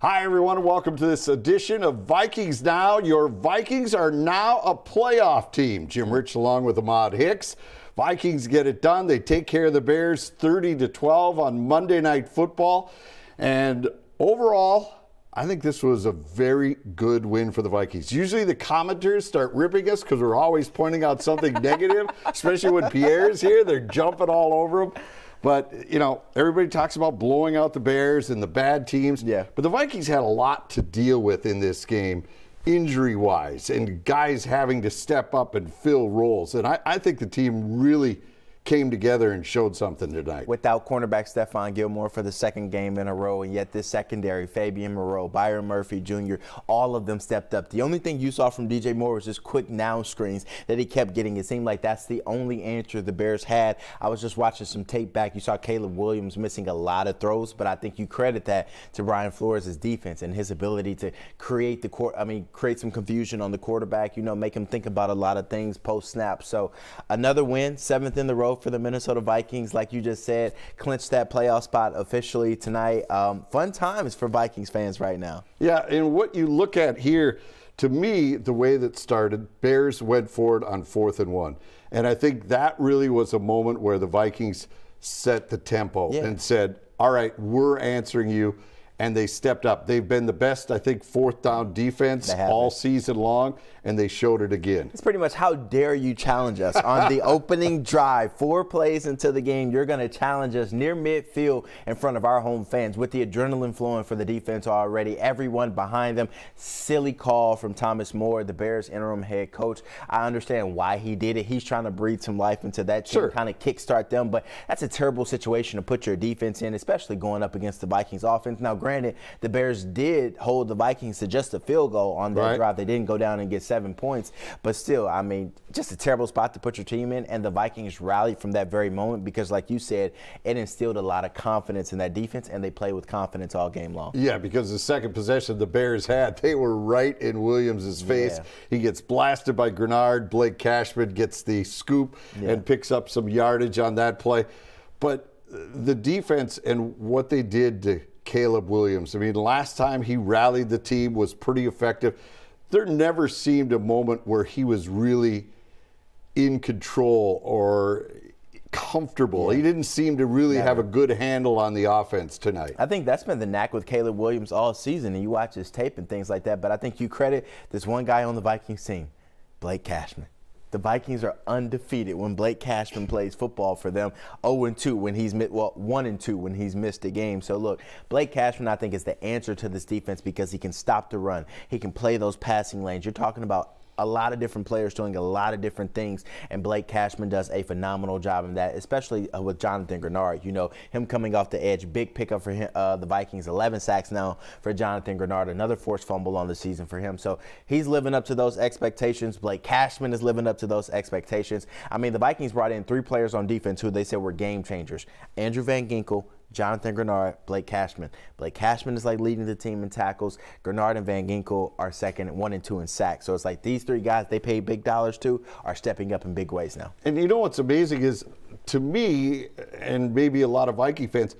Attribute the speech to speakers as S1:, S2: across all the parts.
S1: Hi, everyone. Welcome to this edition of Vikings Now. Your Vikings are now a playoff team. Jim Rich along with Ahmad Hicks. Vikings get it done. They take care of the Bears 30-12 on Monday Night Football. And overall, I think this was a very good win for the Vikings. Usually the commenters start ripping us because we're always pointing out something negative, especially when Pierre's here. They're jumping all over him. But, you know, everybody talks about blowing out the Bears and the bad teams.
S2: Yeah.
S1: But the Vikings had a lot to deal with in this game, injury-wise, and guys having to step up and fill roles. And I think the team really came together and showed something tonight.
S2: Without cornerback Stephon Gilmore for the second game in a row, and yet this secondary, Fabian Moreau, Byron Murphy Jr., all of them stepped up. The only thing you saw from DJ Moore was just quick now screens that he kept getting. It seemed like that's the only answer the Bears had. I was just watching some tape back. You saw Caleb Williams missing a lot of throws, but I think you credit that to Brian Flores' defense and his ability to create create some confusion on the quarterback, make him think about a lot of things post-snap. So another win, 7th in the row for the Minnesota Vikings, like you just said, clinched that playoff spot officially tonight. Fun times for Vikings fans right now.
S1: Yeah, and what you look at here, to me, the way that started, Bears went forward on 4th and 1. And I think that really was a moment where the Vikings set the tempo and said, all right, we're answering you. And they stepped up. They've been the best, I think, 4th down defense all season long, and they showed it again.
S2: It's pretty much how dare you challenge us on the opening drive. 4 plays into the game, you're going to challenge us near midfield in front of our home fans with the adrenaline flowing for the defense already. Everyone behind them. Silly call from Thomas Moore, the Bears interim head coach. I understand why he did it. He's trying to breathe some life into that team, kind of kickstart them. But that's a terrible situation to put your defense in, especially going up against the Vikings offense. Now, granted, the Bears did hold the Vikings to just a field goal on that drive. They didn't go down and get 7 points. But still, just a terrible spot to put your team in. And the Vikings rallied from that very moment because, like you said, it instilled a lot of confidence in that defense, and they played with confidence all game long.
S1: Yeah, because the second possession the Bears had, they were right in Williams' face. He gets blasted by Grenard. Blake Cashman gets the scoop and picks up some yardage on that play. But the defense and what they did to Caleb Williams. Last time he rallied the team was pretty effective. There never seemed a moment where he was really in control or comfortable. He didn't seem to really have a good handle on the offense tonight.
S2: I think that's been the knack with Caleb Williams all season, and you watch his tape and things like that, but I think you credit this one guy on the Vikings team, Blake Cashman. The Vikings are undefeated when Blake Cashman plays football for them. 0-2 when he's 1-2 when he's missed a game. So look, Blake Cashman, I think, is the answer to this defense because he can stop the run. He can play those passing lanes. You're talking about a lot of different players doing a lot of different things, and Blake Cashman does a phenomenal job in that, especially with Jonathan Grenard. Him coming off the edge, big pickup for him, the Vikings, 11 sacks now for Jonathan Grenard, another forced fumble on the season for him. So he's living up to those expectations. Blake Cashman is living up to those expectations. The Vikings brought in 3 players on defense who they said were game changers: Andrew Van Ginkel, Jonathan Grenard, Blake Cashman. Blake Cashman is leading the team in tackles. Grenard and Van Ginkel are second, 1 and 2 in sacks. So it's these 3 guys they paid big dollars to are stepping up in big ways now.
S1: And you know what's amazing is, to me, and maybe a lot of Viking fans,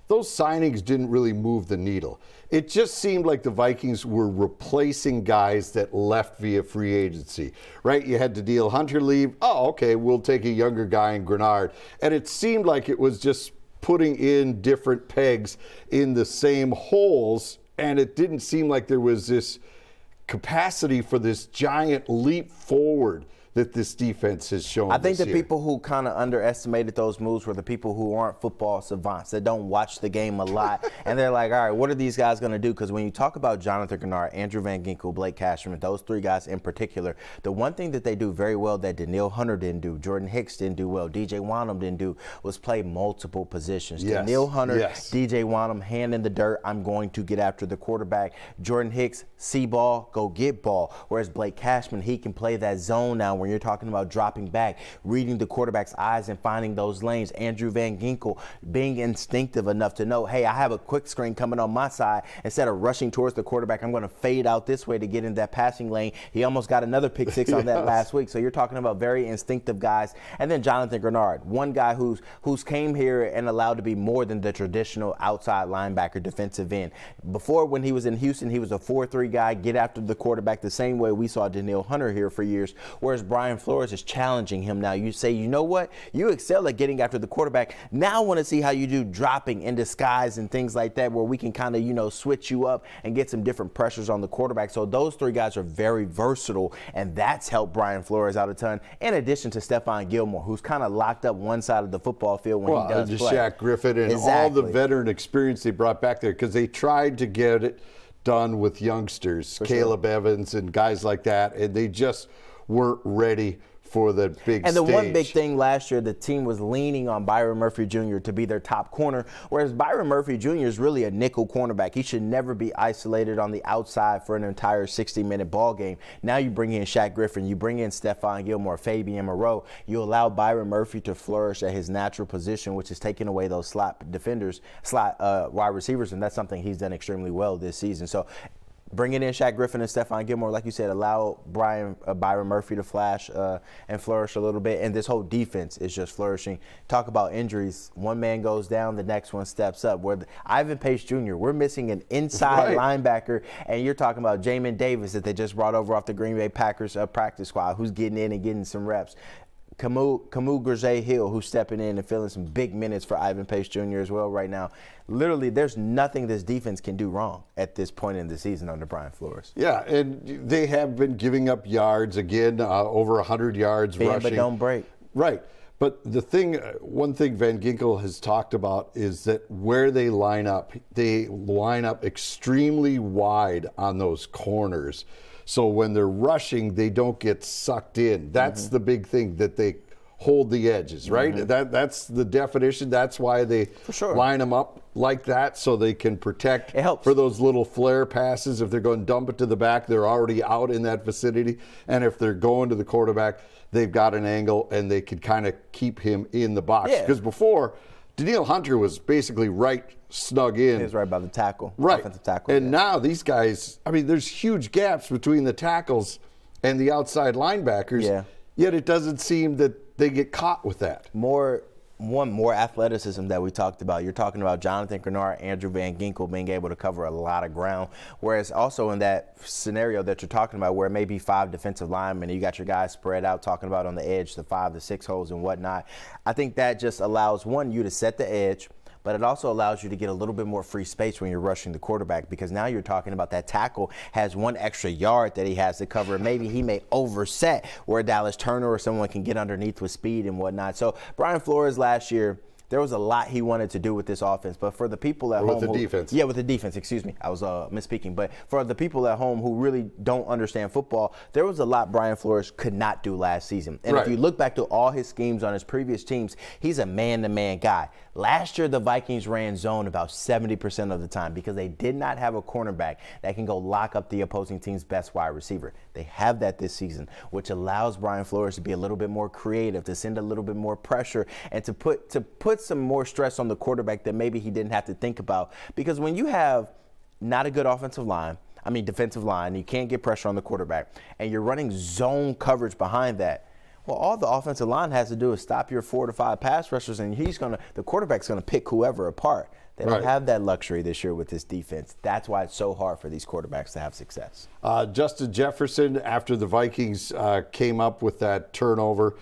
S1: those signings didn't really move the needle. It just seemed like the Vikings were replacing guys that left via free agency, right? You had Danielle Hunter leave. Oh, okay, we'll take a younger guy in Grenard. And it seemed like it was just putting in different pegs in the same holes, and it didn't seem like there was this capacity for this giant leap forward that this defense has shown.
S2: I think the
S1: year.
S2: people who kind of underestimated those moves were the people who aren't football savants, that don't watch the game a lot. And they're like, all right, what are these guys going to do? Because when you talk about Jonathan Grenard, Andrew Van Ginkel, Blake Cashman, those 3 guys in particular, the one thing that they do very well that Danielle Hunter didn't do, Jordan Hicks didn't do well, DJ Wanham didn't do, was play multiple positions. Danielle Hunter, DJ Wanham, hand in the dirt, I'm going to get after the quarterback. Jordan Hicks, see ball, go get ball. Whereas Blake Cashman, he can play that zone now where when you're talking about dropping back, reading the quarterback's eyes and finding those lanes. Andrew Van Ginkel being instinctive enough to know, hey, I have a quick screen coming on my side. Instead of rushing towards the quarterback, I'm going to fade out this way to get in that passing lane. He almost got another pick six on that last week. So you're talking about very instinctive guys. And then Jonathan Grenard, one guy who's came here and allowed to be more than the traditional outside linebacker defensive end. Before, when he was in Houston, he was a 4-3 guy, get after the quarterback the same way we saw Danielle Hunter here for years, whereas Brian Flores is challenging him now. You say, you know what? You excel at getting after the quarterback. Now I want to see how you do dropping in disguise and things like that, where we can kind of, switch you up and get some different pressures on the quarterback. So those three guys are very versatile, and that's helped Brian Flores out a ton, in addition to Stephon Gilmore, who's kind of locked up one side of the football field when he does play.
S1: Shaq Griffin and all the veteran experience they brought back there, because they tried to get it done with youngsters, Caleb Evans and guys like that, and they just weren't ready for the big
S2: And the
S1: stage.
S2: one big thing last year, the team was leaning on Byron Murphy Jr. to be their top corner, whereas Byron Murphy Jr. is really a nickel cornerback. He should never be isolated on the outside for an entire 60-minute ball game. Now you bring in Shaq Griffin, you bring in Stephon Gilmore, Fabian Moreau. You allow Byron Murphy to flourish at his natural position, which is taking away those slot defenders, wide receivers, and that's something he's done extremely well this season. So bringing in Shaq Griffin and Stephon Gilmore, like you said, allow Byron Murphy to flash and flourish a little bit. And this whole defense is just flourishing. Talk about injuries. One man goes down, the next one steps up. Ivan Pace Jr., we're missing an inside linebacker, and you're talking about Jamin Davis that they just brought over off the Green Bay Packers practice squad, who's getting in and getting some reps. Camus Grisey-Hill, who's stepping in and filling some big minutes for Ivan Pace Jr. as well right now. Literally, there's nothing this defense can do wrong at this point in the season under Brian Flores.
S1: Yeah, and they have been giving up yards again, over 100 yards rushing.
S2: But don't break.
S1: Right. But one thing Van Ginkel has talked about is that where they line up extremely wide on those corners. So when they're rushing, they don't get sucked in. That's the big thing, that they hold the edges, right? That's the definition. That's why they line them up like that, so they can protect for those little flare passes. If they're going to dump it to the back, they're already out in that vicinity. And if they're going to the quarterback, they've got an angle and they can kind of keep him in the box. Because before, Danielle Hunter was basically right snug in.
S2: He was right by the tackle.
S1: Right.
S2: Offensive tackle.
S1: And now these guys, there's huge gaps between the tackles and the outside linebackers.
S2: Yeah.
S1: Yet it doesn't seem that they get caught with that.
S2: More athleticism that we talked about. You're talking about Jonathan Grenard, Andrew Van Ginkel being able to cover a lot of ground. Whereas also in that scenario that you're talking about, where maybe 5 defensive linemen, and you got your guys spread out, talking about on the edge, the 5 to 6 holes and whatnot. I think that just allows, you to set the edge, but it also allows you to get a little bit more free space when you're rushing the quarterback, because now you're talking about that tackle has 1 extra yard that he has to cover. Maybe he may overset where Dallas Turner or someone can get underneath with speed and whatnot. So Brian Flores last year, there was a lot he wanted to do with this offense, but for the people at home,
S1: with the defense.
S2: Yeah, with the defense, excuse me. I was misspeaking. But for the people at home who really don't understand football, there was a lot Brian Flores could not do last season. And if you look back to all his schemes on his previous teams, he's a man-to-man guy. Last year, the Vikings ran zone about 70% of the time because they did not have a cornerback that can go lock up the opposing team's best wide receiver. They have that this season, which allows Brian Flores to be a little bit more creative, to send a little bit more pressure, and to put some more stress on the quarterback that maybe he didn't have to think about. Because when you have not a good defensive line, you can't get pressure on the quarterback, and you're running zone coverage behind that, well, all the offensive line has to do is stop your 4 to 5 pass rushers, and the quarterback's going to pick whoever apart. They don't have that luxury this year with this defense. That's why it's so hard for these quarterbacks to have success.
S1: Justin Jefferson, after the Vikings came up with that turnover,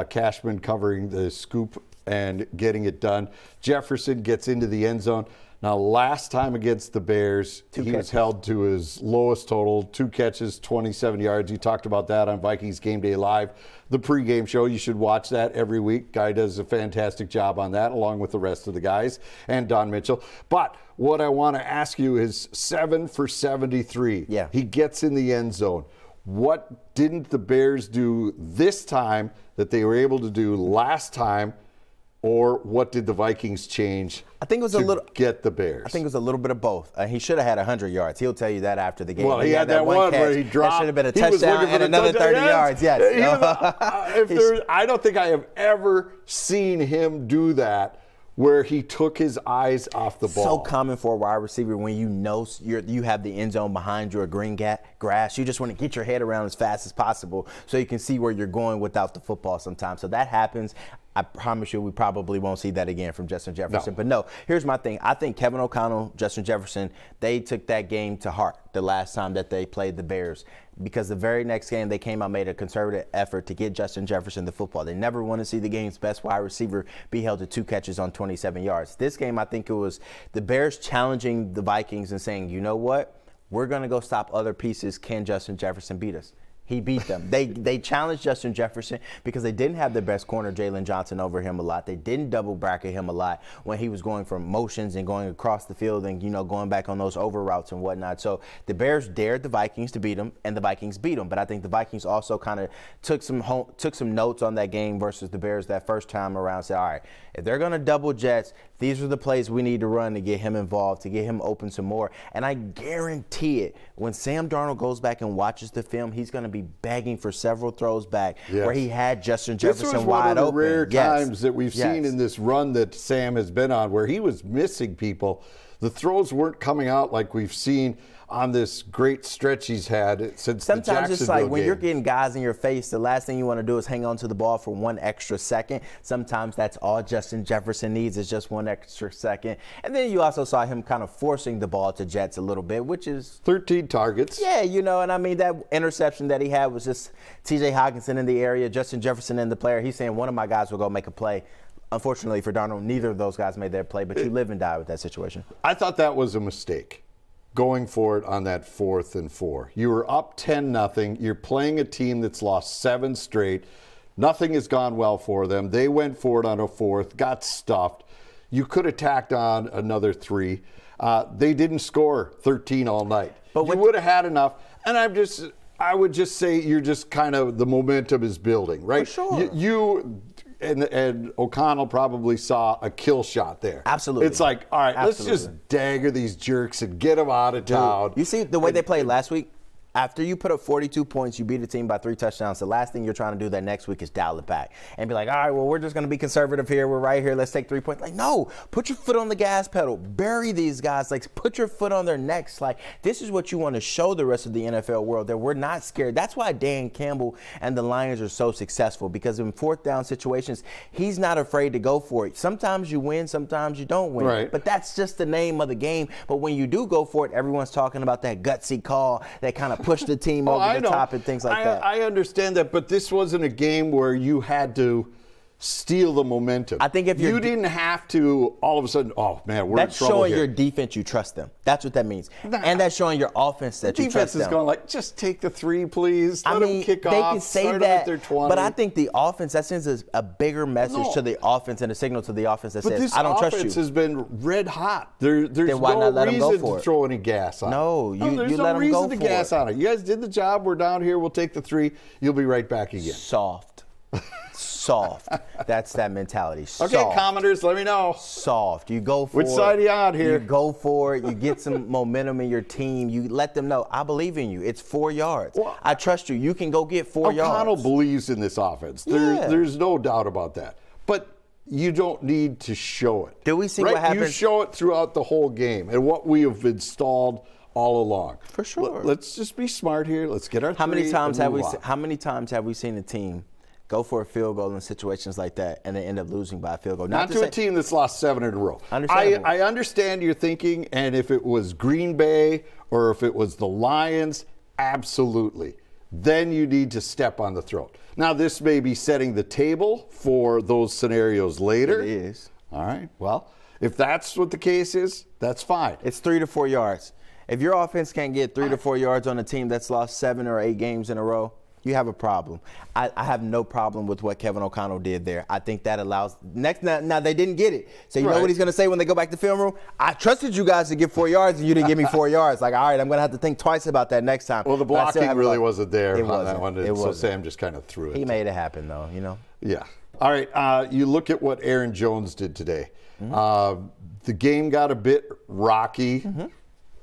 S1: Cashman covering the scoop and getting it done. Jefferson gets into the end zone. Now, last time against the Bears, he was held to his lowest total, 2 catches, 27 yards. You talked about that on Vikings Game Day Live, the pregame show. You should watch that every week. Guy does a fantastic job on that, along with the rest of the guys, and Don Mitchell. But what I want to ask you is 7 for 73.
S2: Yeah.
S1: He gets in the end zone. What didn't the Bears do this time that they were able to do last time? or what did the Vikings change
S2: I think it was
S1: to get the Bears?
S2: I think it was a little bit of both. He should have had 100 yards. He'll tell you that after the game.
S1: Well, he had that one
S2: catch.
S1: where he dropped.
S2: That should have been a touchdown and another 30 yards. Yes.
S1: I don't think I have ever seen him do that where he took his eyes off the ball.
S2: So common for a wide receiver when you know you have the end zone behind you or green grass. You just want to get your head around as fast as possible so you can see where you're going without the football sometimes. So that happens. I promise you we probably won't see that again from Justin Jefferson.
S1: No.
S2: But no, here's my thing. I think Kevin O'Connell, Justin Jefferson, they took that game to heart the last time that they played the Bears, because the very next game they came out, made a concerted effort to get Justin Jefferson the football. They never want to see the game's best wide receiver be held to 2 catches on 27 yards. This game, I think it was the Bears challenging the Vikings and saying, you know what? We're going to go stop other pieces. Can Justin Jefferson beat us? He beat them. They challenged Justin Jefferson because they didn't have their best corner, Jalen Johnson, over him a lot. They didn't double bracket him a lot when he was going from motions and going across the field and, going back on those over routes and whatnot. So the Bears dared the Vikings to beat them, and the Vikings beat them. But I think the Vikings also kind of took some notes on that game versus the Bears that first time around. Said, all right, if they're going to double Jets, these are the plays we need to run to get him involved, to get him open some more. And I guarantee it, when Sam Darnold goes back and watches the film, he's going to be begging for several throws back where he had Justin Jefferson wide open.
S1: This was one of the rare times that we've seen in this run that Sam has been on where he was missing people. The throws weren't coming out like we've seen on this great stretch he's had since the Jacksonville
S2: Sometimes it's like when
S1: game.
S2: you're getting guys in your face, the last thing you want to do is hang on to the ball for 1 extra second. Sometimes that's all Justin Jefferson needs is just 1 extra second. And then you also saw him kind of forcing the ball to Jets a little bit, which is
S1: 13 targets.
S2: Yeah, and I mean, that interception that he had was just TJ Hockenson in the area, Justin Jefferson in the player. He's saying one of my guys will go make a play. Unfortunately for Darnold, neither of those guys made their play, but you live and die with that situation.
S1: I thought that was a mistake, going for it on that 4th and 4. You were up 10-0. You're playing a team that's lost 7 straight. Nothing has gone well for them. They went for it on a 4th, got stuffed. You could have tacked on another 3. They didn't score 13 all night. But you would have had enough. And I would just say you're just kind of, the momentum is building, right?
S2: For sure.
S1: You and O'Connell probably saw a kill shot there.
S2: Absolutely.
S1: It's like, all right, let's just dagger these jerks and get them out of town.
S2: You see the way they played last week? After you put up 42 points, you beat a team by 3 touchdowns, the last thing you're trying to do that next week is dial it back and be like, all right, well, we're just going to be conservative here. We're right here. Let's take 3 points. Like, no, put your foot on the gas pedal. Bury these guys. Like, put your foot on their necks. Like, this is what you want to show the rest of the NFL world, that we're not scared. That's why Dan Campbell and the Lions are so successful, because in 4th down situations, he's not afraid to go for it. Sometimes you win, sometimes you don't win.
S1: Right.
S2: But that's just the name of the game. But when you do go for it, everyone's talking about that gutsy call that kind of pushed the team over the top and things like that.
S1: I understand that, but this wasn't a game where you had to steal the momentum.
S2: I think if
S1: you didn't have to all of a sudden, oh man, we're in trouble here.
S2: That's showing your defense you trust them. That's what that means. And that's showing your offense that you trust them.
S1: Defense is going like, just take the 3, please. Let them kick
S2: they
S1: off.
S2: Can say
S1: start
S2: that,
S1: at their 20.
S2: but I think the offense, that sends a bigger message to the offense and a signal to the offense that says, I don't trust you.
S1: This offense has been red hot. There's
S2: then why
S1: no
S2: not let them go
S1: reason
S2: for
S1: to
S2: it?
S1: throw any gas on it.
S2: There's
S1: you
S2: no
S1: let them
S2: reason
S1: go
S2: to
S1: for gas on it. You guys did the job. We're down here. We'll take the 3. You'll be right back again.
S2: Soft. Soft. That's that mentality. Soft.
S1: Okay, commenters, let me know.
S2: Soft. You go for it.
S1: Which side are you on here?
S2: You go for it. You get some momentum in your team. You let them know, I believe in you. It's 4 yards.
S1: Well,
S2: I trust you. You can go get 4 yards.
S1: O'Connell believes in this offense. There's no doubt about that. But you don't need to show it.
S2: Do we see what happens?
S1: You show it throughout the whole game and what we have installed all along.
S2: For sure.
S1: Let's just be smart here. Let's get our
S2: How many times have we seen a team go for a field goal in situations like that and they end up losing by a field goal?
S1: Not to a team that's lost 7 in a row.
S2: I
S1: understand your thinking, and if it was Green Bay or if it was the Lions, absolutely. Then you need to step on the throat. Now, this may be setting the table for those scenarios later.
S2: It is.
S1: All right. Well, if that's what the case is, that's fine.
S2: It's 3 to 4 yards. If your offense can't get 3 to 4 yards on a team that's lost 7 or 8 games in a row, you have a problem. I have no problem with what Kevin O'Connell did there. I think that allows now they didn't get it. So you know what he's going to say when they go back to film room? I trusted you guys to get 4 yards and you didn't give me 4 yards. Like, all right, I'm going to have to think twice about that next time.
S1: Well, the blocking really wasn't there on that one. So
S2: wasn't.
S1: Sam just kind of threw it.
S2: He made it happen, though,
S1: Yeah. All right, you look at what Aaron Jones did today. The game got a bit rocky.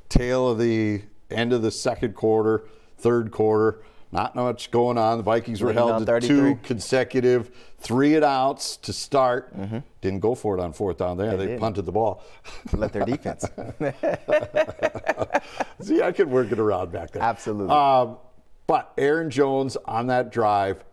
S1: Tail of the end of the second quarter, third quarter. Not much going on. The Vikings were held to 2 consecutive 3-and-outs to start. Didn't go for it on 4th down there. They punted the ball.
S2: Let their defense.
S1: See, I could work it around back there.
S2: Absolutely.
S1: But Aaron Jones on that drive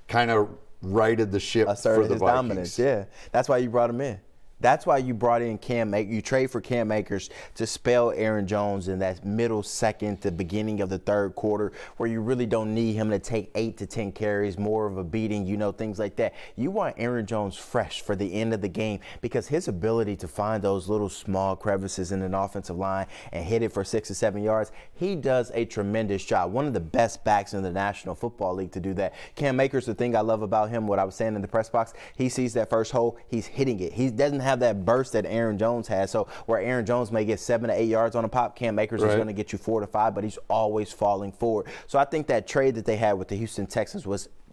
S1: kind of righted the ship
S2: Asserted
S1: for the
S2: his
S1: Vikings.
S2: dominance, yeah. That's why you brought him in. That's why you brought in Cam Akers. You trade for Cam Akers to spell Aaron Jones in that middle second to beginning of the third quarter where you really don't need him to take 8 to 10 carries, more of a beating, things like that. You want Aaron Jones fresh for the end of the game because his ability to find those little small crevices in an offensive line and hit it for 6 or 7 yards, he does a tremendous job. One of the best backs in the National Football League to do that. Cam Akers, the thing I love about him, what I was saying in the press box, he sees that first hole, he's hitting it. He doesn't have that burst that Aaron Jones has. So where Aaron Jones may get 7 to 8 yards on a pop, Cam Akers is going to get you 4 to 5, but he's always falling forward. So I think that trade that they had with the Houston Texans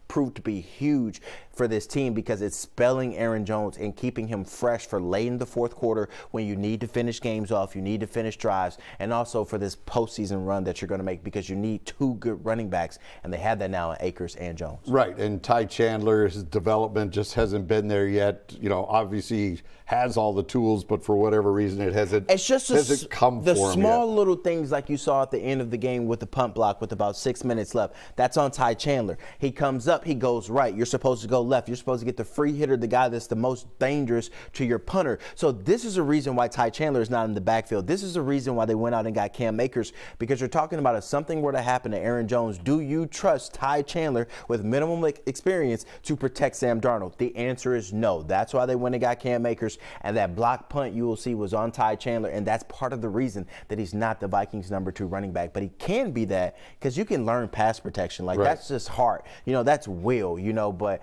S2: proved to be huge for this team because it's spelling Aaron Jones and keeping him fresh for late in the fourth quarter when you need to finish games off, you need to finish drives, and also for this postseason run that you're going to make because you need 2 good running backs, and they have that now in Akers and Jones.
S1: Right, and Ty Chandler, his development just hasn't been there yet. Obviously he has all the tools, but for whatever reason it hasn't come for him
S2: the small
S1: yet.
S2: little things like you saw at the end of the game with the punt block with about 6 minutes left. That's on Ty Chandler. He comes up, he goes right. You're supposed to go left. You're supposed to get the free hitter, the guy that's the most dangerous to your punter. So this is a reason why Ty Chandler is not in the backfield. This is a reason why they went out and got Cam Akers, because you're talking about if something were to happen to Aaron Jones, do you trust Ty Chandler with minimum experience to protect Sam Darnold? The answer is no. That's why they went and got Cam Akers, and that block punt you will see was on Ty Chandler, and that's part of the reason that he's not the Vikings' number 2 running back. But he can be that because you can learn pass protection. That's just hard. That's will, but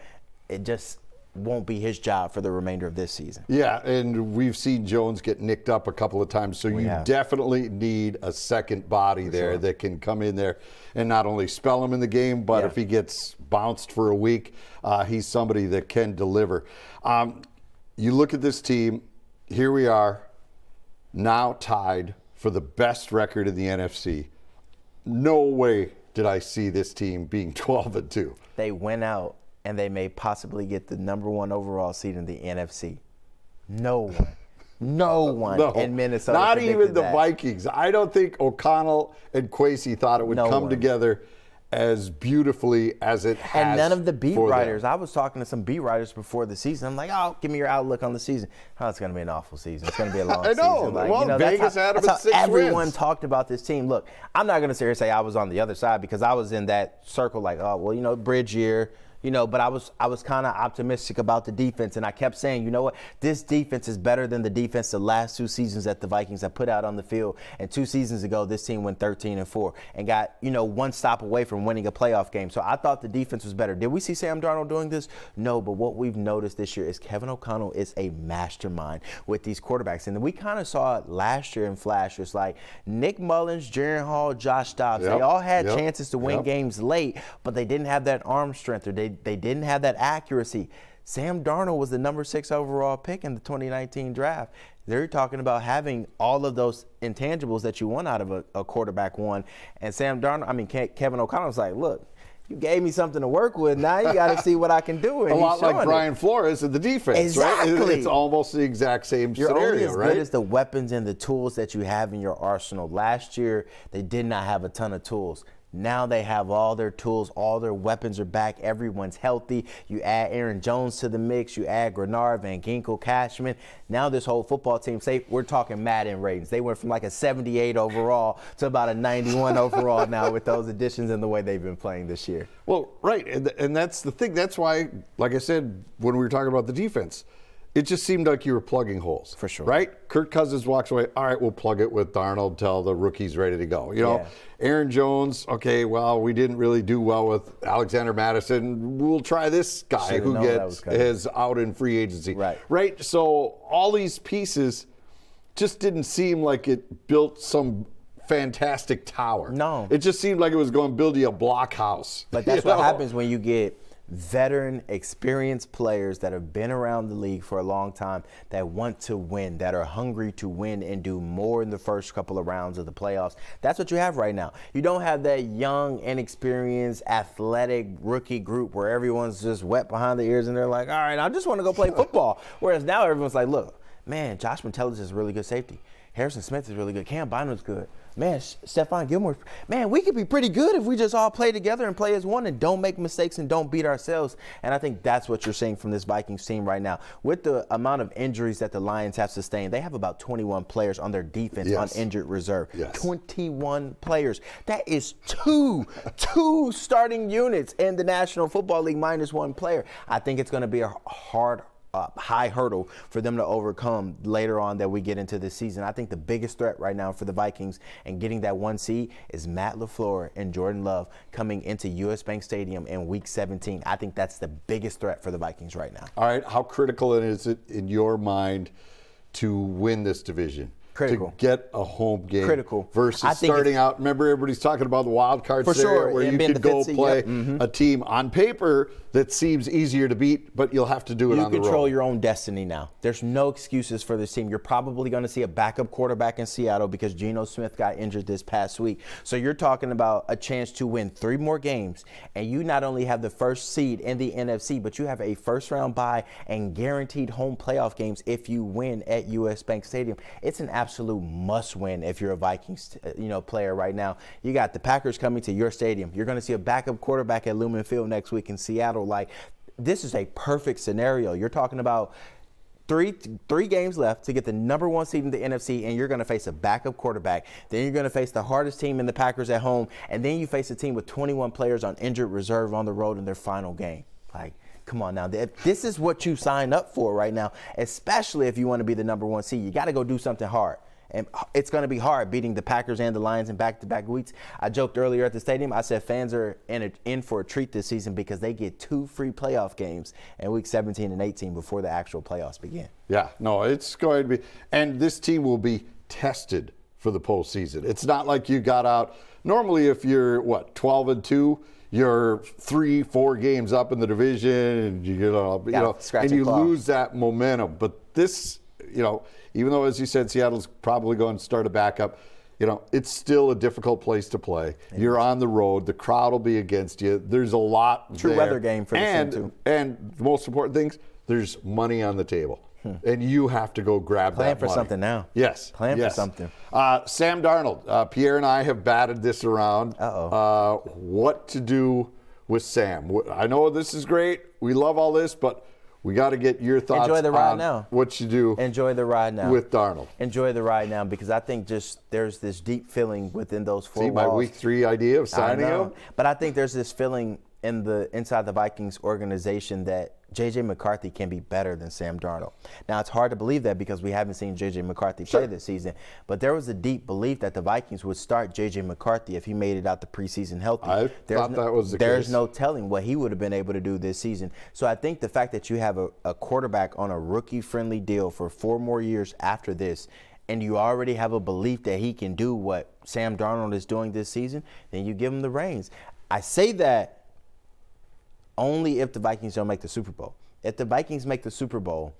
S2: it just won't be his job for the remainder of this season.
S1: Yeah, and we've seen Jones get nicked up a couple of times, so you definitely need a second body there that can come in there and not only spell him in the game, but if he gets bounced for a week, he's somebody that can deliver. You look at this team, here we are, now tied for the best record in the NFC. No way did I see this team being 12-2.
S2: They went out and they may possibly get the number 1 overall seed in the NFC. No one in Minnesota.
S1: Not even the
S2: that.
S1: Vikings. I don't think O'Connell and Kwesi thought it would come together as beautifully as it has.
S2: And none of the beat writers. I was talking to some beat writers before the season. I'm like, give me your outlook on the season. Oh, it's going to be an awful season. It's going to be a long season.
S1: I know. Vegas had them at 6 wins.
S2: Everyone talked about this team. Look, I'm not going to sit here and say I was on the other side because I was in that circle like, bridge year. But I was kind of optimistic about the defense, and I kept saying, you know what, this defense is better than the defense the last 2 seasons that the Vikings have put out on the field. And 2 seasons ago, this team went 13-4 and got, 1 stop away from winning a playoff game. So I thought the defense was better. Did we see Sam Darnold doing this? No, but what we've noticed this year is Kevin O'Connell is a mastermind with these quarterbacks. And we kind of saw it last year in flashes, like Nick Mullins, Jaren Hall, Josh Dobbs. They all had chances to win games late, but they didn't have that arm strength, or they didn't have that accuracy. Sam Darnold was the number 6 overall pick in the 2019 draft. They're talking about having all of those intangibles that you want out of a quarterback one. And Sam Darnold, Kevin O'Connell was like, look, you gave me something to work with. Now you got to see what I can do. And
S1: a lot like Brian Flores in the defense,
S2: exactly.
S1: Right? It's almost the exact same
S2: You're
S1: scenario,
S2: only as
S1: right?
S2: good as the weapons and the tools that you have in your arsenal. Last year, they did not have a ton of tools. Now they have all their tools, all their weapons are back, everyone's healthy. You add Aaron Jones to the mix, you add Grenard, Van Ginkel, Cashman. Now this whole football team, we're talking Madden ratings. They went from like a 78 overall to about a 91 overall now with those additions and the way they've been playing this year.
S1: Well, right, and that's the thing. That's why, like I said, when we were talking about the defense, it just seemed like you were plugging holes.
S2: For sure.
S1: Right? Kirk Cousins walks away. All right, we'll plug it with Darnold till the rookie's ready to go. Aaron Jones, okay, well, we didn't really do well with Alexander Madison. We'll try this guy who is out in free agency. Right? So all these pieces just didn't seem like it built some fantastic tower.
S2: No.
S1: It just seemed like it was going to build you a blockhouse.
S2: But that's what happens when you get veteran, experienced players that have been around the league for a long time that want to win, that are hungry to win and do more in the first couple of rounds of the playoffs. That's what you have right now. You don't have that young, inexperienced, athletic rookie group where everyone's just wet behind the ears and they're like, all right, I just want to go play football. Whereas now everyone's like, look, man, Josh Metellus is really good safety. Harrison Smith is really good. Cam Bynum's good. Man, Stephon Gilmore, man, we could be pretty good if we just all play together and play as one and don't make mistakes and don't beat ourselves. And I think that's what you're seeing from this Vikings team right now. With the amount of injuries that the Lions have sustained, they have about 21 players on their defense on injured reserve. 21 players. That is two starting units in the National Football League minus one player. I think it's going to be a high hurdle for them to overcome later on that we get into this season. I think the biggest threat right now for the Vikings and getting that 1 seed is Matt LaFleur and Jordan Love coming into US Bank Stadium in Week 17. I think that's the biggest threat for the Vikings right now.
S1: All right, how critical is it in your mind to win this division?
S2: Critical.
S1: To get a home game.
S2: Critical.
S1: Versus starting out, remember everybody's talking about the wild card
S2: for
S1: scenario
S2: sure,
S1: where you could go play a team on paper that seems easier to beat, but you'll have to do it on the road.
S2: You control your own destiny now. There's no excuses for this team. You're probably going to see a backup quarterback in Seattle because Geno Smith got injured this past week. So you're talking about a chance to win 3 more games, and you not only have the first seed in the NFC, but you have a first-round bye and guaranteed home playoff games if you win at US Bank Stadium. It's an absolute must-win if you're a Vikings player right now. You got the Packers coming to your stadium. You're going to see a backup quarterback at Lumen Field next week in Seattle. Like, this is a perfect scenario. You're talking about three games left to get the number 1 seed in the NFC, and you're going to face a backup quarterback. Then you're going to face the hardest team in the Packers at home, and then you face a team with 21 players on injured reserve on the road in their final game. Like, come on now. This is what you signed up for right now, especially if you want to be the number 1 seed. You got to go do something hard. And it's going to be hard beating the Packers and the Lions in back-to-back weeks. I joked earlier at the stadium, I said fans are in for a treat this season because they get 2 free playoff games in Week 17 and 18 before the actual playoffs begin.
S1: Yeah, no, it's going to be. And this team will be tested for the postseason. It's not like you got out. Normally, if you're, 12-2, you're 3-4 games up in the division and you lose that momentum. But this, even though, as you said, Seattle's probably going to start a backup, it's still a difficult place to play. You're on the road. The crowd will be against you. There's a lot
S2: True
S1: there.
S2: Weather game for the team, too.
S1: And the most important things, there's money on the table. And you have to go grab that money.
S2: Plan for something now.
S1: Yes.
S2: Plan for something.
S1: Sam Darnold. Pierre and I have batted this around. What to do with Sam. I know this is great. We love all this, but we got to get your thoughts
S2: Enjoy the ride
S1: on
S2: now.
S1: What you do.
S2: Enjoy the ride now.
S1: With Darnold.
S2: Enjoy the ride now because I think just there's this deep feeling within those 4 walls.
S1: See, my Week 3 idea of signing him?
S2: But I think there's this feeling inside the Vikings organization that J.J. McCarthy can be better than Sam Darnold. Now, it's hard to believe that because we haven't seen J.J. McCarthy play this season, but there was a deep belief that the Vikings would start J.J. McCarthy if he made it out the preseason healthy.
S1: I thought that was the case.
S2: There's no telling what he would have been able to do this season. So I think the fact that you have a quarterback on a rookie-friendly deal for 4 more years after this, and you already have a belief that he can do what Sam Darnold is doing this season, then you give him the reins. I say that only if the Vikings don't make the Super Bowl. If the Vikings make the Super Bowl,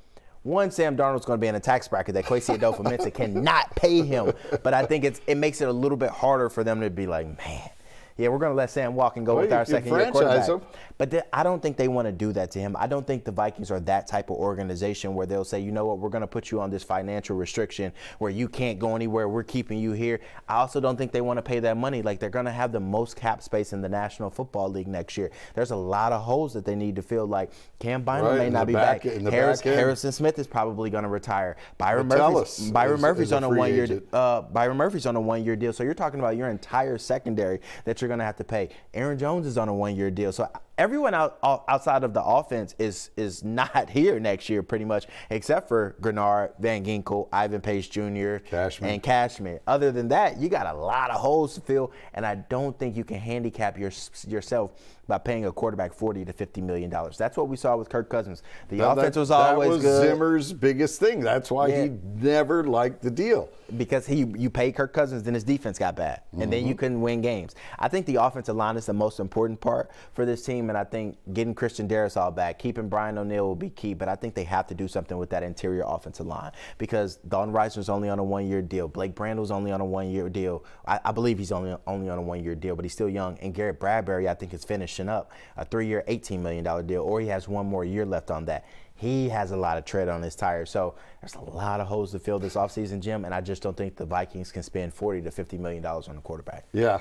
S2: Sam Darnold's going to be in a tax bracket that Kwesi Adolfo-Mensah cannot pay him. But I think it makes it a little bit harder for them to be like, man, yeah, we're going to let Sam walk and go with our second-year quarterback. But I don't think they want to do that to him. I don't think the Vikings are that type of organization where they'll say, you know what, we're going to put you on this financial restriction where you can't go anywhere. We're keeping you here. I also don't think they want to pay that money. Like, they're going to have the most cap space in the National Football League next year. There's a lot of holes that they need to fill. Like, Cam Bynum may not be back. Harrison Smith is probably going to retire. Byron Murphy's on a 1-year deal. Byron Murphy's on a 1-year deal. So you're talking about your entire secondary that you're going to have to pay. Aaron Jones is on a 1-year deal. So everyone outside of the offense is not here next year pretty much, except for Grenard, Van Ginkel, Ivan Pace Jr., and Cashman. Other than that, you got a lot of holes to fill, and I don't think you can handicap yourself by paying a quarterback $40 to $50 million. That's what we saw with Kirk Cousins. The offense was always good.
S1: That was Zimmer's biggest thing. That's why he never liked the deal.
S2: Because you paid Kirk Cousins, then his defense got bad, and then you couldn't win games. I think the offensive line is the most important part for this team. team, and I think getting Christian Darrisaw back, keeping Brian O'Neill will be key, but I think they have to do something with that interior offensive line because Dalton Reisner's only on a one-year deal. Blake Brandle's only on a one-year deal. I believe he's only on a one-year deal, but he's still young. And Garrett Bradbury, I think, is finishing up a 3-year, $18 million deal, or he has one more year left on that. He has a lot of tread on his tires. So there's a lot of holes to fill this offseason, Jim, and I just don't think the Vikings can spend $40 to $50 million on a quarterback.
S1: Yeah.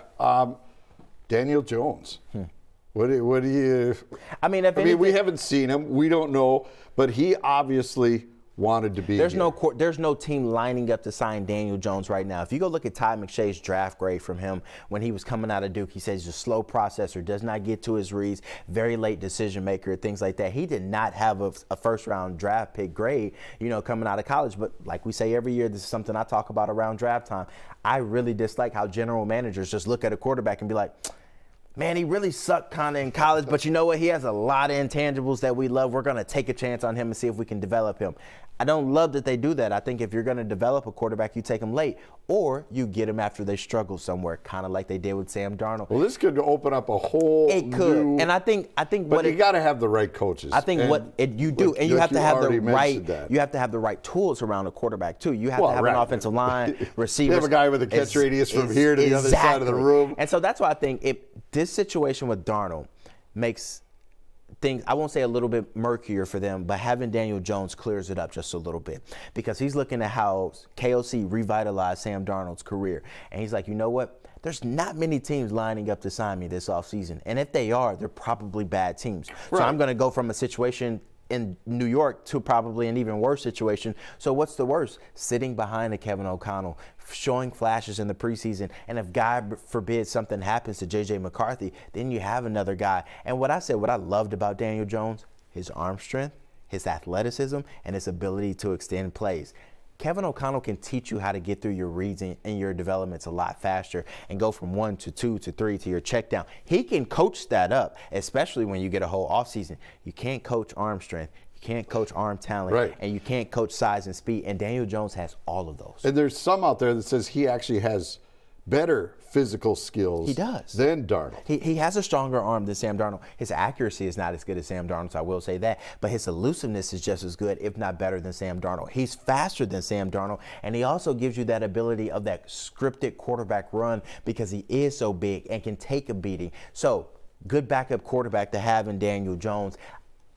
S1: Daniel Jones. What do you?
S2: I mean,
S1: we haven't seen him. We don't know, but he obviously wanted to be.
S2: There's no team lining up to sign Daniel Jones right now. If you go look at Todd McShay's draft grade from him when he was coming out of Duke, he says he's a slow processor, does not get to his reads, very late decision maker, things like that. He did not have a first-round draft pick grade, coming out of college. But like we say every year, this is something I talk about around draft time. I really dislike how general managers just look at a quarterback and be like, man, he really sucked kind of in college, but you know what? He has a lot of intangibles that we love. We're going to take a chance on him and see if we can develop him. I don't love that they do that. I think if you're going to develop a quarterback, you take him late, or you get him after they struggle somewhere, kind of like they did with Sam Darnold.
S1: Well, this could open up a whole
S2: new, and I think
S1: but you got to have the right coaches.
S2: I think you do, and you have to have the right. You have to have the right tools around a quarterback too. You have to have an offensive line, receivers.
S1: You have a guy with a catch radius from here to the other side of the room.
S2: And so that's why I think this situation with Darnold makes things, I won't say a little bit murkier for them, but having Daniel Jones clears it up just a little bit because he's looking at how KOC revitalized Sam Darnold's career. And he's like, you know what? There's not many teams lining up to sign me this offseason. And if they are, they're probably bad teams. Right. So I'm going to go from a situation in New York to probably an even worse situation. So what's the worst? Sitting behind a Kevin O'Connell, showing flashes in the preseason, and if God forbid something happens to J.J. McCarthy, then you have another guy. And what I loved about Daniel Jones, his arm strength, his athleticism, and his ability to extend plays. Kevin O'Connell can teach you how to get through your reads and your developments a lot faster and go from 1 to 2 to 3 to your check down. He can coach that up, especially when you get a whole offseason. You can't coach arm strength. You can't coach arm talent.
S1: Right.
S2: And you can't coach size and speed. And Daniel Jones has all of those.
S1: And there's some out there that says he actually has better physical skills than Darnold.
S2: He has a stronger arm than Sam Darnold. His accuracy is not as good as Sam Darnold's, I will say that. But his elusiveness is just as good, if not better, than Sam Darnold. He's faster than Sam Darnold, and he also gives you that ability of that scripted quarterback run because he is so big and can take a beating. So, good backup quarterback to have in Daniel Jones.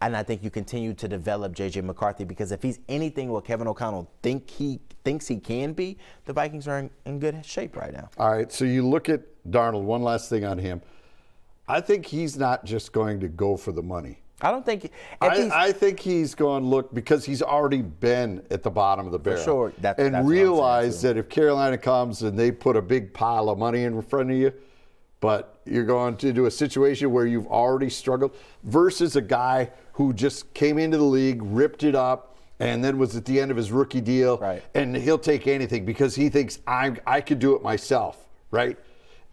S2: And I think you continue to develop J.J. McCarthy because if he's anything what Kevin O'Connell thinks he can be, the Vikings are in good shape right now.
S1: All right, so you look at Darnold, one last thing on him. I think he's not just going to go for the money.
S2: I don't think
S1: I think he's going to look because he's already been at the bottom of the barrel.
S2: For sure. That's
S1: realize that if Carolina comes and they put a big pile of money in front of you, but you're going to do a situation where you've already struggled versus a guy who just came into the league, ripped it up, and then was at the end of his rookie deal,
S2: right.
S1: And he'll take anything because he thinks I could do it myself, right?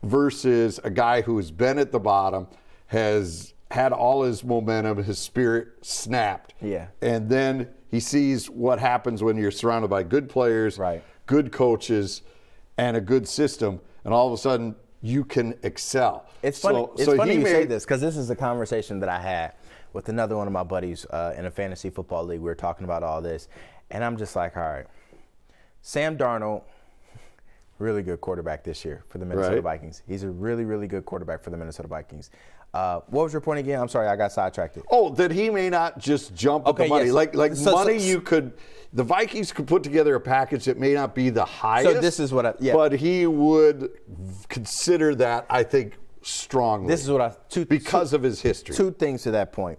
S1: Versus a guy who's been at the bottom, has had all his momentum, his spirit snapped, and then he sees what happens when you're surrounded by good players,
S2: right.
S1: good coaches, and a good system, and all of a sudden you can excel.
S2: It's funny. It's funny you say this because this is a conversation that I had with another one of my buddies in a fantasy football league. We were talking about all this, and I'm just like, all right, Sam Darnold, really good quarterback this year for the Minnesota Vikings. He's a really, really good quarterback for the Minnesota Vikings. What was your point again? I'm sorry, I got sidetracked.
S1: Oh, that he may not just jump at the money. Yes. The Vikings could put together a package that may not be the highest.
S2: So this is what
S1: but he would consider that, I think, strongly.
S2: This is what
S1: because of his history.
S2: Two things to that point.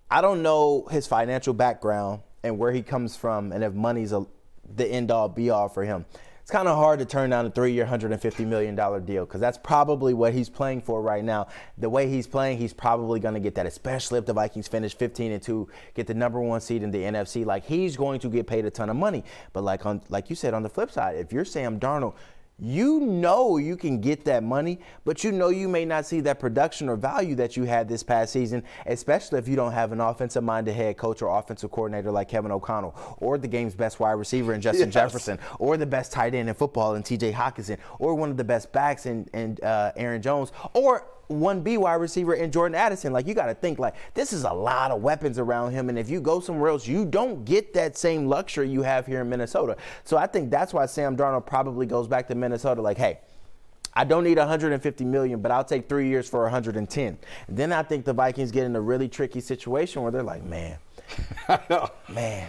S2: I don't know his financial background and where he comes from, and if money's the end-all, be-all for him. It's kind of hard to turn down a 3-year, $150 million deal because that's probably what he's playing for right now. The way he's playing, he's probably going to get that, especially if the Vikings finish 15-2, get the number 1 seed in the NFC. Like, he's going to get paid a ton of money. But like you said, on the flip side, if you're Sam Darnold, you know you can get that money, but you know you may not see that production or value that you had this past season, especially if you don't have an offensive-minded head coach or offensive coordinator like Kevin O'Connell, or the game's best wide receiver in Justin Jefferson, or the best tight end in football in T.J. Hockenson, or one of the best backs in Aaron Jones, or 1B wide receiver in Jordan Addison. Like, you got to think, like, this is a lot of weapons around him, and if you go somewhere else, you don't get that same luxury you have here in Minnesota. So I think that's why Sam Darnold probably goes back to Minnesota like, hey, I don't need $150 million, but I'll take 3 years for $110. Then I think the Vikings get in a really tricky situation where they're like, man,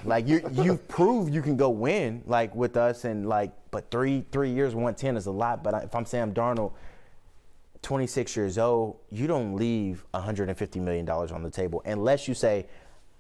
S2: like you proved you can go win like with us, and like, but three years, 110 is a lot. But if I'm Sam Darnold, 26 years old, you don't leave $150 million on the table unless you say,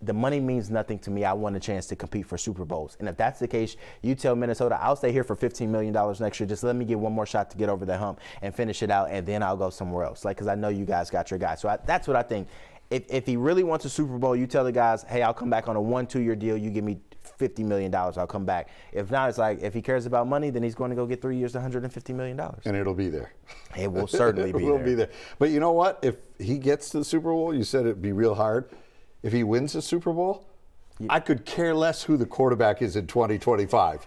S2: the money means nothing to me. I want a chance to compete for Super Bowls. And if that's the case, you tell Minnesota, I'll stay here for $15 million next year. Just let me get one more shot to get over the hump and finish it out, and then I'll go somewhere else. Like, because I know you guys got your guy. So that's what I think. If he really wants a Super Bowl, you tell the guys, hey, I'll come back on a 1-2 year deal. You give me $50 million, I'll come back. If not, it's like, if he cares about money, then he's going to go get 3 years, $150 million.
S1: And it'll be there.
S2: It will certainly be there.
S1: It will be there. But you know what? If he gets to the Super Bowl, you said it'd be real hard. If he wins the Super Bowl, I could care less who the quarterback is in 2025.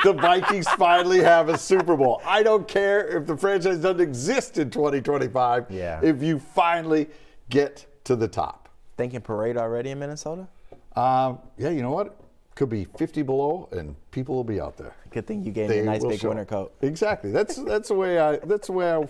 S1: The Vikings finally have a Super Bowl. I don't care if the franchise doesn't exist in 2025.
S2: Yeah.
S1: If you finally get to the top.
S2: Thinking parade already in Minnesota?
S1: Yeah, you know what? Could be 50 below, and people will be out there.
S2: Good thing you gave me a nice big winter coat.
S1: Exactly. That's the way I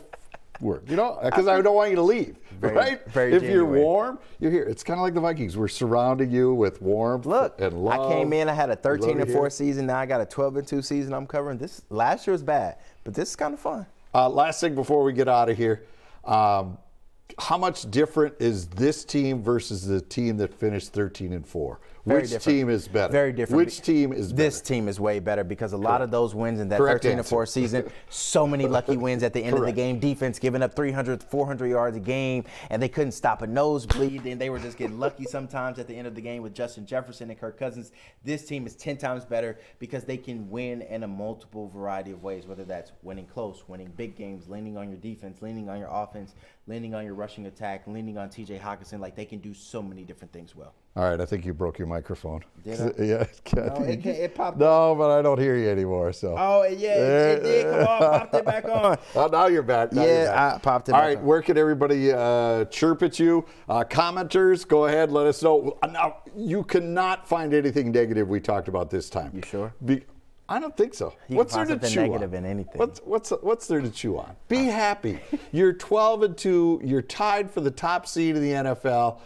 S1: work. You know, because I don't want you to leave. Right?
S2: Very
S1: if
S2: genuine.
S1: you're warm, you're here. It's kind of like the Vikings. We're surrounding you with warmth and love.
S2: I came in, I had a 13-4 season. Now I got a 12-2 season I'm covering. This last year was bad, but this is kind of fun.
S1: Last thing before we get out of here, how much different is this team versus the team that finished 13-4? Which team is better?
S2: Very different.
S1: Which team is better?
S2: This team is way better because a lot of those wins in that 13-4 season, so many lucky wins at the end of the game. Defense giving up 300, 400 yards a game, and they couldn't stop a nosebleed, and they were just getting lucky sometimes at the end of the game with Justin Jefferson and Kirk Cousins. This team is 10 times better because they can win in a multiple variety of ways, whether that's winning close, winning big games, leaning on your defense, leaning on your offense, leaning on your rushing attack, leaning on T.J. Hockenson. Like, they can do so many different things well.
S1: All right, I think you broke your microphone.
S2: Did I?
S1: Yeah,
S2: No, it popped.
S1: No, but I don't hear you anymore. So.
S2: Oh yeah, it did come on. Popped it back on.
S1: Oh, now you're back.
S2: I popped it.
S1: All
S2: back
S1: right,
S2: on.
S1: where can everybody chirp at you? Commenters, go ahead, let us know. Now, you cannot find anything negative we talked about this time.
S2: You sure?
S1: I don't think so.
S2: You
S1: What's
S2: can
S1: there
S2: find
S1: to
S2: something
S1: chew
S2: negative
S1: on?
S2: in anything.
S1: What's there to chew on? Be happy. You're 12-2. You're tied for the top seed in the NFL.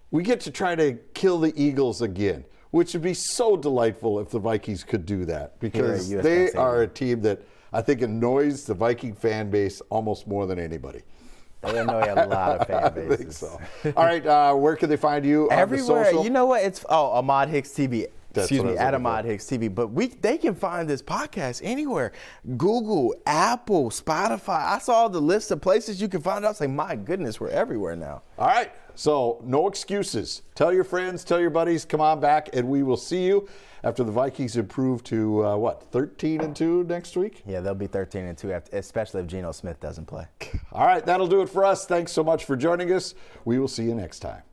S1: We get to try to kill the Eagles again, which would be so delightful if the Vikings could do that, because they are a team that I think annoys the Viking fan base almost more than anybody.
S2: They annoy a lot of fan bases.
S1: I think so. All right, where can they find you?
S2: Everywhere.
S1: On the social?
S2: You know what? It's Ahmad Hicks TV. Excuse me, at Ahmad
S1: for.
S2: Hicks TV. But they can find this podcast anywhere. Google, Apple, Spotify. I saw the list of places you can find it. I was like, my goodness, we're everywhere now.
S1: All right. So no excuses. Tell your friends, tell your buddies, come on back, and we will see you after the Vikings improve to 13-2 next week?
S2: Yeah, they'll be 13-2, especially if Geno Smith doesn't play.
S1: All right, that'll do it for us. Thanks so much for joining us. We will see you next time.